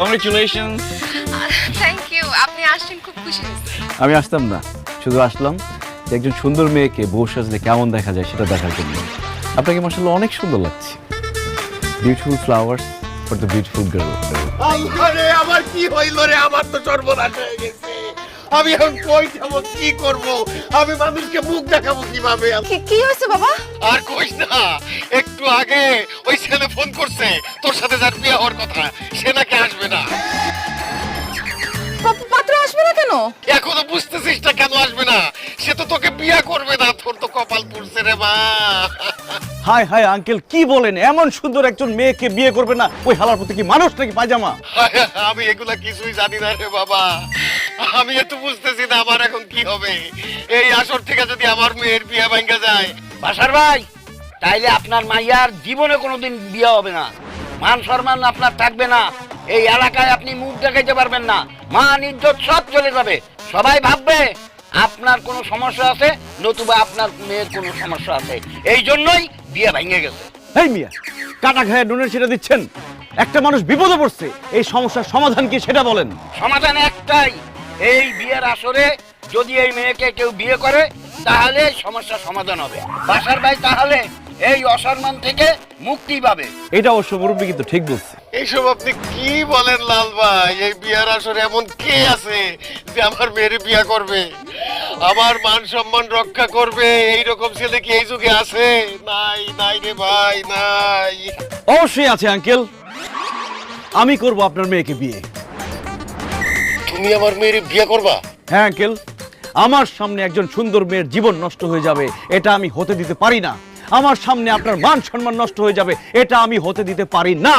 Congratulations. Thank you, আপনি আসছেন খুব খুশি হয়েছি। আমি আসতাম না, শুধু আসলাম যে একজন সুন্দর মেয়েকে বউ সাজলে কেমন দেখা যায় সেটা দেখার জন্য। আপনাকে মাশাআল্লাহ অনেক সুন্দর লাগছে। Beautiful flowers for the beautiful girl. আরে আমার কি হইল রে, আমার তো সর্বনাশ হয়ে গেছে। আমি এখন কই যাব, কি করব? আমি মানুষকে মুখ দেখাবো কিভাবে? কি হয়েছে বাবা? আর কইস না, একটু আগে ওই ছেলে ফোন করছে, তোর সাথে যার বিয়ে হওয়ার কথা, সে নাকি আসবে না। পাত্র আসবে না কেন? এখনো বুঝতেছিস না কেন আসবে না? সে তো তোকে বিয়ে করবে না, তোর তো কপাল পুড়ছে রে মা। হায় হায় আঙ্কেল, কি বলেন? এমন সুন্দর একজন মেয়েকে বিয়ে করবে না? ওই হালার প্রতি কি মানুষ নাকি পায়জামা? আমি এগুলা কিছুই জানি না রে বাবা। আমি এত বুঝতেছি না আমার এখন কি হবে। এই আসর থেকে যদি আমার মেয়ের বিয়ে ভাঙা যায়। বাসার ভাই, তাইলে আপনার মাইয়ার জীবনে কোনোদিন বিয়ে হবে না, মান সম্মান আপনার থাকবে না, এই এলাকায় আপনি মুখ দেখাইতে পারবেন না, মান ইজ্জত সব চলে যাবে। সবাই ভাববে আপনার কোনো সমস্যা আছে, নতুবা আপনার মেয়ের কোনো সমস্যা আছে। এই জন্যই বিয়ে ভেঙে গেছে। এই মিয়া, কাটা খায় নুনের সেটা দিচ্ছেন? একটা মানুষ বিপদে পড়ছে, এই সমস্যার সমাধান কি সেটা বলেন। সমাধান একটাই, এই বিয়ের আসরে যদি এই মেয়েকে কেউ বিয়ে করে তাহলে সমস্যার সমাধান হবে। বাসার ভাই তাহলে এই অসম্মান থেকে মুক্তি পাবে। এটা অবশ্য মুরব্বী কিন্তু ঠিক বলছে। এইসব আপনি কি বলেন লাল ভাই? এই বিয়ার আসরে এমন কে আছে যে আমার মেয়ের বিয়ে করবে, আমার মান সম্মান রক্ষা করবে? এইরকম ছেলে কি এই যুগে আছে? নাই নাই রে ভাই, নাই। অবশ্যই আছে আঙ্কেল, আমি করব আপনার মেয়েকে বিয়ে। তুমি আমার মেয়ের বিয়ে করবা? হ্যাঁ আঙ্কেল, আমার সামনে একজন সুন্দর মেয়ের জীবন নষ্ট হয়ে যাবে, এটা আমি হতে দিতে পারি না। আমার সামনে আপনার মান সম্মান নষ্ট হয়ে যাবে, এটা আমি হতে দিতে পারি না।